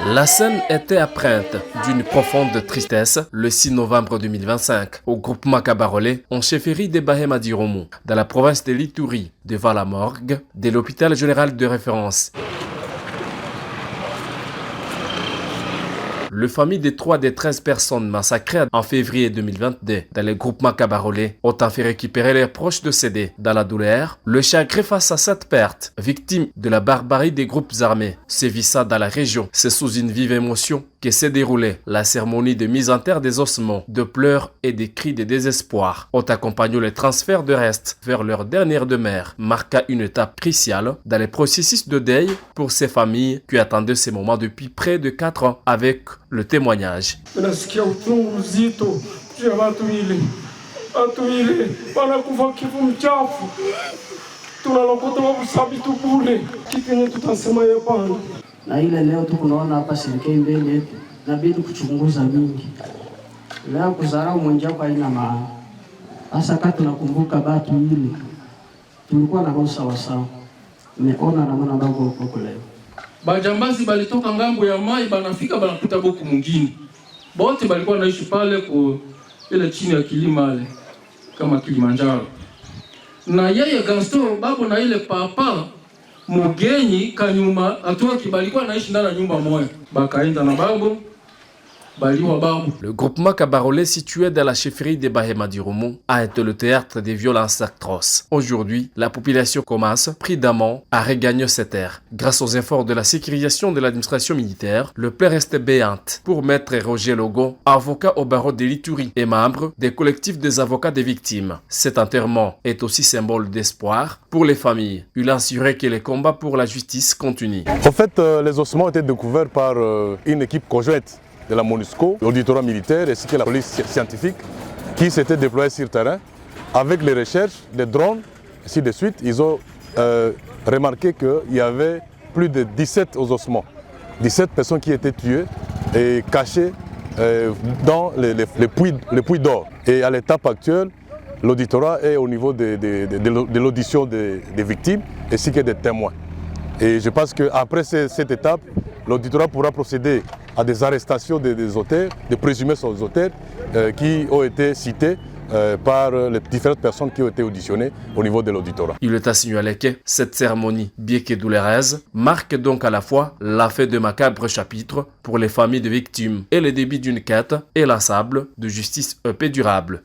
La scène était empreinte d'une profonde tristesse le 6 novembre 2025 au groupement Kabarolé en chefferie de Bahema Diromou, dans la province de l'Ituri, devant la morgue de l'hôpital général de référence. Les familles des 3 des 13 personnes massacrées en février 2022 dans le groupement Kabarolé ont enfin récupéré leurs proches décédés. Dans la douleur, le chagrin face à cette perte, victime de la barbarie des groupes armés, sévissant dans la région, c'est sous une vive émotion que s'est déroulée la cérémonie de mise en terre des ossements, de pleurs et des cris de désespoir, ont accompagné le transfert de restes vers leur dernière demeure, marquant une étape cruciale dans le processus de deuil pour ces familles qui attendaient ces moments depuis près de 4 ans avec le témoignage. Na ile leo tu kunaona hapa serikali mbele yetu inabidi kuchunguza mingi. Leo kuzarau mwenjako haina maana. Hasa kati tunakumbuka batu ile tulikuwa na roho sawa sawa. Nimeona na mwana bago huko leo. Bajambazi balitoka ngambo ya mai banafika banakuta boku mwingine. Bote balikuwa naishi pale ku ile chini ya kilima ile kama Kilimanjaro. Na yeye Gaston babo na ile papa mugenyi kanyuma atoki balikuwa naishi ndani ya nyumba moja. Bakaenda na babo baliwa babo. Le groupement Kabarolé situé dans la chefferie de Bahema Diromou a été le théâtre des violences atroces. Aujourd'hui, la population commence prudemment à regagner ses terres. Grâce aux efforts de la sécurisation de l'administration militaire, le plan reste béant pour maître Roger Logo, avocat au barreau de l'Ituri et membre des collectifs des avocats des victimes. Cet enterrement est aussi symbole d'espoir pour les familles. Il a assuré que les combats pour la justice continuent. En fait, les ossements ont été découverts par une équipe conjointe de la MONUSCO, l'auditorat militaire ainsi que la police scientifique qui s'était déployée sur le terrain. Avec les recherches, les drones, ainsi de suite, ils ont remarqué qu'il y avait plus de 17 ossements, 17 personnes qui étaient tuées et cachées dans les puits d'or. Et à l'étape actuelle, l'auditorat est au niveau de l'audition des victimes ainsi que des témoins. Et je pense qu'après cette étape, l'auditorat pourra procéder à des arrestations des auteurs, des présumés auteurs qui ont été cités par les différentes personnes qui ont été auditionnées au niveau de l'auditorat. Il est à signaler que cette cérémonie, bien que douloureuse, marque donc à la fois la fin de macabre chapitre pour les familles de victimes et le début d'une quête inlassable de justice et paix durable.